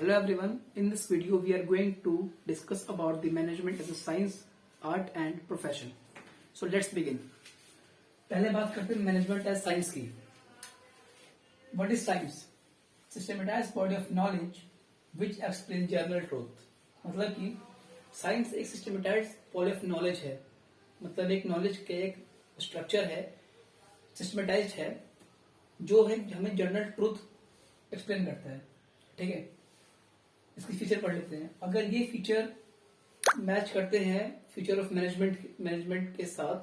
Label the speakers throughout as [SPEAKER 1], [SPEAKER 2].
[SPEAKER 1] Hello everyone, in this video we are going to discuss about the management as a science, art and profession. So let's begin. पहले बात करते हैं management as science की. What is science? Systematized body of knowledge which explains general truth. मतलब कि science एक systematised body of knowledge है, मतलब एक नॉलेज के एक स्ट्रक्चर है, सिस्टमेटाइज्ड है, जो है हमें जनरल ट्रूथ एक्सप्लेन करता है. ठीक है, इसकी फीचर पढ़ लेते हैं. अगर ये फीचर मैच करते हैं फीचर ऑफ मैनेजमेंट के साथ,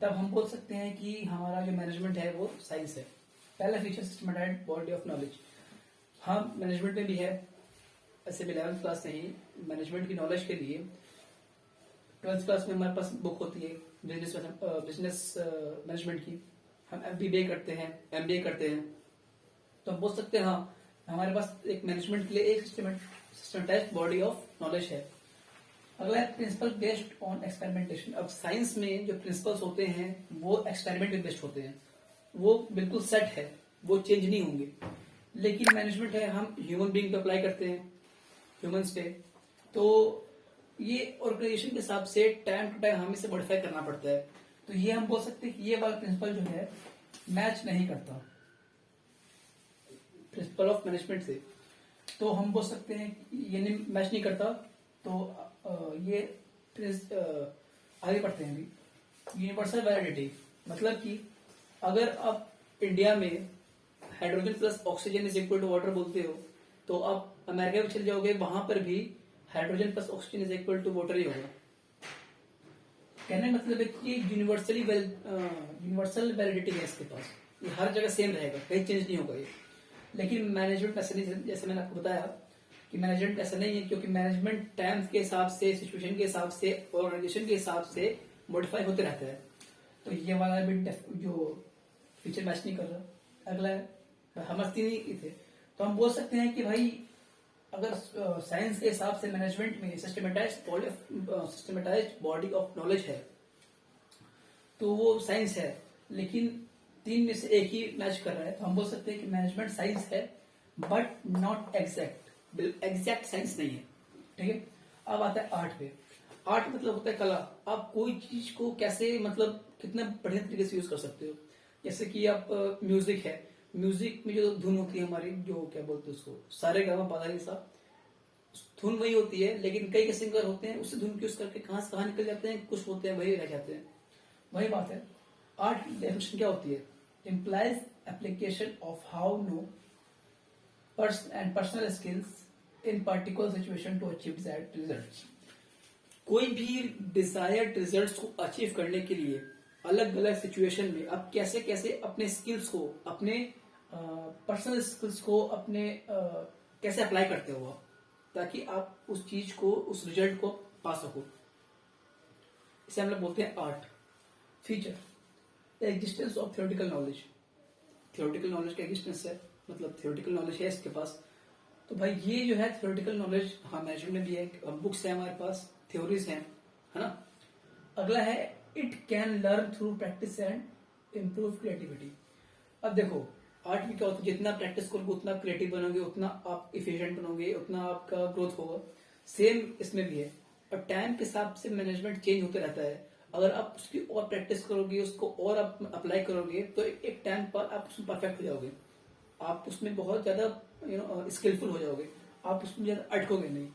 [SPEAKER 1] तब हम बोल सकते हैं कि हमारा जो मैनेजमेंट है वो साइंस है. पहला feature systematised body of knowledge. हाँ, मैनेजमेंट में भी है, ऐसे भी 11th क्लास से ही मैनेजमेंट की नॉलेज के लिए 12th क्लास में हमारे पास बुक होती है बिजनेस मैनेजमेंट की. हम MBA करते हैं, MBA करते हैं, तो हम बोल सकते हैं हाँ हमारे पास एक मैनेजमेंट के लिए एक सिस्टमेटाइज्ड बॉडी ऑफ नॉलेज है. अगला है प्रिंसिपल बेस्ड ऑन एक्सपेरिमेंटेशन. अब साइंस में जो प्रिंसिपल्स होते हैं वो एक्सपेरिमेंट पे बेस्ड होते हैं, वो बिल्कुल सेट है, वो चेंज नहीं होंगे. लेकिन मैनेजमेंट है, हम ह्यूमन बीइंग पे अप्लाई करते हैं, ह्यूमंस पे, तो ये ऑर्गेनाइजेशन के हिसाब से टाइम टू टाइम हमें इसे मॉडिफाई करना पड़ता है. तो ये हम बोल सकते हैं कि ये वाला प्रिंसिपल जो है मैच नहीं करता प्रिंसिपल ऑफ मैनेजमेंट से. तो हम बोल सकते हैं ये नहीं मैच नहीं करता. तो ये आगे बढ़ते हैं अभी. यूनिवर्सल वैलिडिटी, मतलब कि अगर आप इंडिया में hydrogen plus oxygen is equal to water बोलते हो, तो आप अमेरिका में चले जाओगे, वहां पर भी hydrogen plus oxygen is equal to water ही होगा. कहने मतलब है कि यूनिवर्सल वैलिडिटी है इसके पास, ये हर जगह सेम रहेगा, कहीं चेंज नहीं होगा ये. लेकिन मैनेजमेंट ऐसा नहीं, जैसे मैंने आपको बताया कि मैनेजमेंट ऐसा नहीं है, क्योंकि मैनेजमेंट टाइम के हिसाब से, सिचुएशन के हिसाब से, ऑर्गेनाइजेशन के हिसाब से मॉडिफाई होते रहता है. तो ये वाला भी जो फीचर मैच नहीं कर रहा. अगला है समझती नहीं थे, तो हम बोल सकते हैं कि भाई अगर साइंस के हिसाब से मैनेजमेंट में सिस्टमेटाइज्ड बॉडी ऑफ नॉलेज है तो वो साइंस है, लेकिन तीन में से एक ही मैच कर रहा है, तो हम बोल सकते हैं कि मैनेजमेंट साइंस है बट नॉट एग्जैक्ट साइंस नहीं है. ठीक है, अब आता है आर्ट पे. आर्ट मतलब होता है कला. आप कोई चीज को कैसे, मतलब कितना बढ़िया तरीके से यूज कर सकते हो. जैसे कि आप म्यूजिक है, म्यूजिक में जो धुन होती है हमारी, जो क्या बोलते हैं उसको, सारे गामा पाधा नी सा, धुन वही होती है, लेकिन कई सिंगर होते हैं उससे धुन यूज करके कहां से कहां निकल जाते हैं, कुछ होते हैं वही रह जाते हैं. वही बात है. आर्ट की डेफिनेशन क्या होती है? implies application of how know and personal skills in particular situation to achieve desired results. कोई भी डिजायर्ड रिजल्ट्स को अचीव करने के लिए अलग अलग सिचुएशन में आप कैसे कैसे अपने स्किल्स को, अपने पर्सनल स्किल्स को अपने कैसे अप्लाई करते हो आप, ताकि आप उस चीज को, उस रिजल्ट को पा सको. इसे हम लोग बोलते हैं art. Feature the existence of theoretical knowledge. Theoretical knowledge का एग्जिस्टेंस है, मतलब थ्योरेटिकल नॉलेज है इसके पास. तो भाई ये जो है थ्योरेटिकल नॉलेज, हाँ मैनेजमेंट में भी है, बुक्स है हमारे पास, थ्योरीज हैं, है ना. अगला है it can learn through practice and improve creativity. अब देखो आर्ट में क्या होता है, जितना प्रैक्टिस करोगे उतना क्रिएटिव बनोगे, उतना आप इफिशिएंट बनोगे, उतना आपका ग्रोथ होगा. सेम इसमें भी है. और टाइम के हिसाब से मैनेजमेंट चेंज होते रहता है. अगर आप उसकी और प्रैक्टिस करोगे, उसको और आप अप्लाई करोगे, तो एक टाइम पर आप उसमें परफेक्ट हो जाओगे, आप उसमें बहुत ज्यादा स्किलफुल हो जाओगे, आप उसमें ज्यादा अटकोगे नहीं.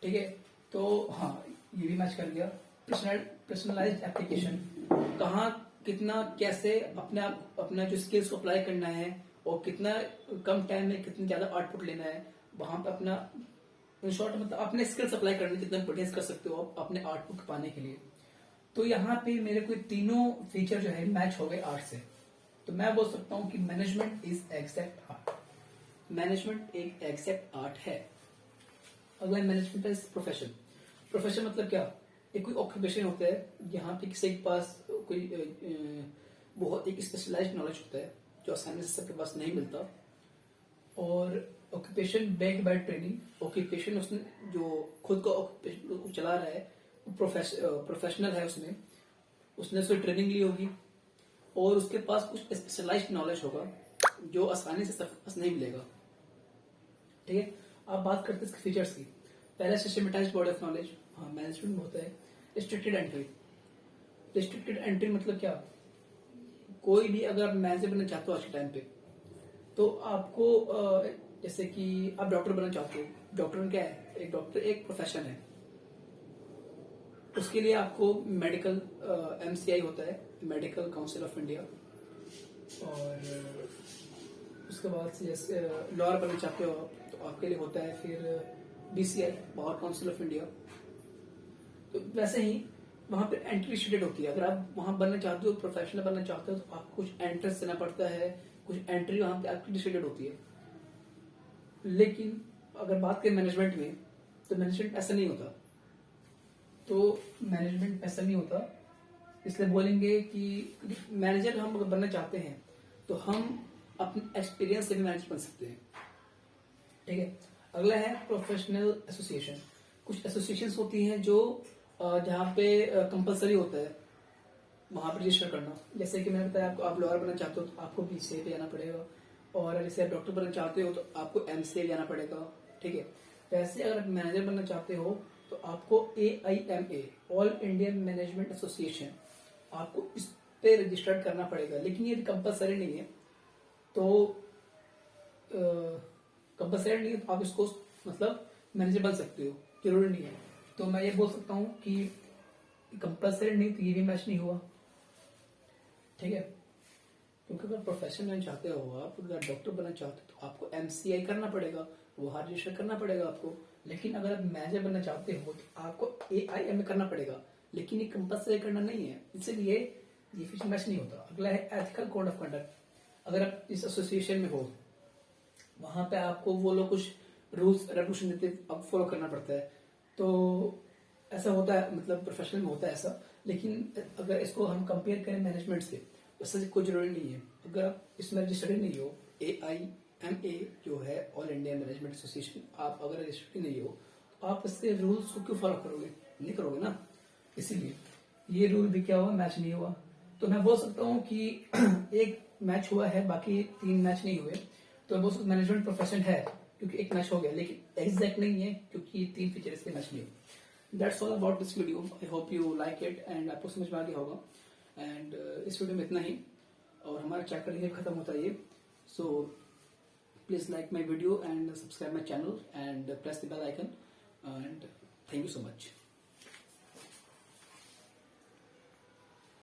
[SPEAKER 1] ठीक है, तो हाँ ये भी मैच कर गया. पर्सनलाइज्ड एप्लीकेशन, कहाँ कितना कैसे अपना जो स्किल्स को अप्लाई करना है और कितना कम टाइम में कितना ज्यादा आउटपुट लेना है, वहां पर अपना इन शॉर्ट मतलब अपने स्किल्स अप्लाई करने कितना बढ़िया कर सकते हो आप अपने आउटपुट पाने के लिए. तो यहाँ पे मेरे को तीनों फीचर जो है मैच हो गए आर्ट से. तो मैं बोल सकता हूँ कि management is exact art. Management एक एग्जैक्ट आर्ट है. अगला मैनेजमेंट इज प्रोफेशन. प्रोफेशन मतलब क्या? एक कोई ऑक्यूपेशन होता है यहाँ पे किसी के पास कोई बहुत एक स्पेशलाइज्ड नॉलेज होता है जो आसानी से सबके पास नहीं मिलता. और occupation based by training. Occupation उसने जो खुद का ऑक्यूपेशन चला रहा है, प्रोफेशनल है, उसने उसकी ट्रेनिंग ली होगी और उसके पास कुछ स्पेशलाइज्ड नॉलेज होगा जो आसानी से सबके पास नहीं मिलेगा. ठीक है, आप बात करते हैं इसके फीचर्स की। पहला सिस्टमेटाइज्ड बॉडी ऑफ नॉलेज, हाँ मैनेजमेंट में होता है। रिस्ट्रिक्टेड एंट्री, रिस्ट्रिक्टेड एंट्री मतलब क्या, कोई भी अगर आप मैनेजर बनना चाहते हो आज के टाइम पे, तो आपको जैसे कि आप डॉक्टर बनना चाहते हो, डॉक्टर में क्या है, एक डॉक्टर एक प्रोफेशन है, उसके लिए आपको मेडिकल MCI होता है, मेडिकल काउंसिल ऑफ इंडिया। और उसके बाद से जैसे लॉयर बनना चाहते हो आप, तो आपके लिए होता है फिर BCI, bar council of India. तो वैसे ही वहां पे एंट्री रिस्ट्रिक्टेड होती है। अगर आप वहां बनना चाहते हो, प्रोफेशनल बनना चाहते हो, तो आपको कुछ एंट्रेंस देना पड़ता है, कुछ एंट्री वहां पे आपकी रिस्ट्रिक्टेड होती है। लेकिन अगर बात करें मैनेजमेंट में, तो मैनेजमेंट ऐसा नहीं होता। तो मैनेजमेंट ऐसा नहीं होता, इसलिए बोलेंगे कि मैनेजर हम अगर बनना चाहते हैं तो हम अपने एक्सपीरियंस से भी मैनेजर बन सकते हैं। ठीक है। अगला है प्रोफेशनल एसोसिएशन। कुछ एसोसिएशन होती हैं जो जहाँ पे कंपलसरी होता है वहां पर रजिस्टर करना। जैसे कि मैंने बताया आपको, आप लॉयर बनना चाहते हो तो आपको BCI पे जाना पड़ेगा, और जैसे आप डॉक्टर बनना चाहते हो तो आपको MCI जाना पड़ेगा। ठीक है। वैसे अगर आप मैनेजर बनना चाहते हो तो आपको AIMA, all India management association, आपको इस पे रजिस्टर्ड करना पड़ेगा। लेकिन ये कंपलसरी नहीं है, तो कंपलसरी नहीं है तो आप इसको मतलब मैनेजर बन सकते हो, जरूरी नहीं है। तो मैं ये बोल सकता हूँ कि कंपलसरी नहीं तो ये भी मैच नहीं हुआ। ठीक है। क्योंकि अगर प्रोफेशन में चाहते हो आप, अगर डॉक्टर बनना चाहते हो तो आपको MCI करना पड़ेगा, वो हर रजिस्टर करना पड़ेगा आपको। लेकिन अगर आप मैनेजर बनना चाहते हो तो आपको AIMA करना पड़ेगा, लेकिन ये कंपलसरी करना नहीं है, इसलिए ये फिर मैच नहीं होता। अगला है एथिकल कोड ऑफ कंडक्ट। अगर आप इस एसोसिएशन में हो, वहां पे आपको वो लोग कुछ रूल्स रेगुलेशन देते हैं, अब फॉलो करना पड़ता है। तो ऐसा होता है, मतलब प्रोफेशनल में होता है ऐसा। लेकिन अगर इसको हम कंपेयर करें मैनेजमेंट से, उससे कोई जरूरी नहीं है। अगर आप इसमें रजिस्टर्ड नहीं हो, AIMA जो है ऑल इंडिया मैनेजमेंट एसोसिएशन, आप अगर रजिस्टर्ड नहीं हो तो आप इसके रूल्स को क्यों फॉलो करोगे, नहीं करोगे ना। इसीलिए ये रूल भी क्या हुआ, मैच नहीं हुआ। तो मैं बोल सकता हूँ कि एक मैच हुआ है, बाकी 3 मैच नहीं हुए। तो मैं बोल सकता मैनेजमेंट प्रोफेशन है क्योंकि एक मैच हो गया, लेकिन एग्जैक्ट नहीं है क्योंकि 3 फीचर इसके मैच नहीं हुए। That's all about this video. I hope you like it and आपको समझ में आ गया होगा। एंड इस वीडियो में इतना ही, और हमारा चैप्टर ये खत्म होता है ये। So please like my video and subscribe my channel and press the bell icon, and thank you so much.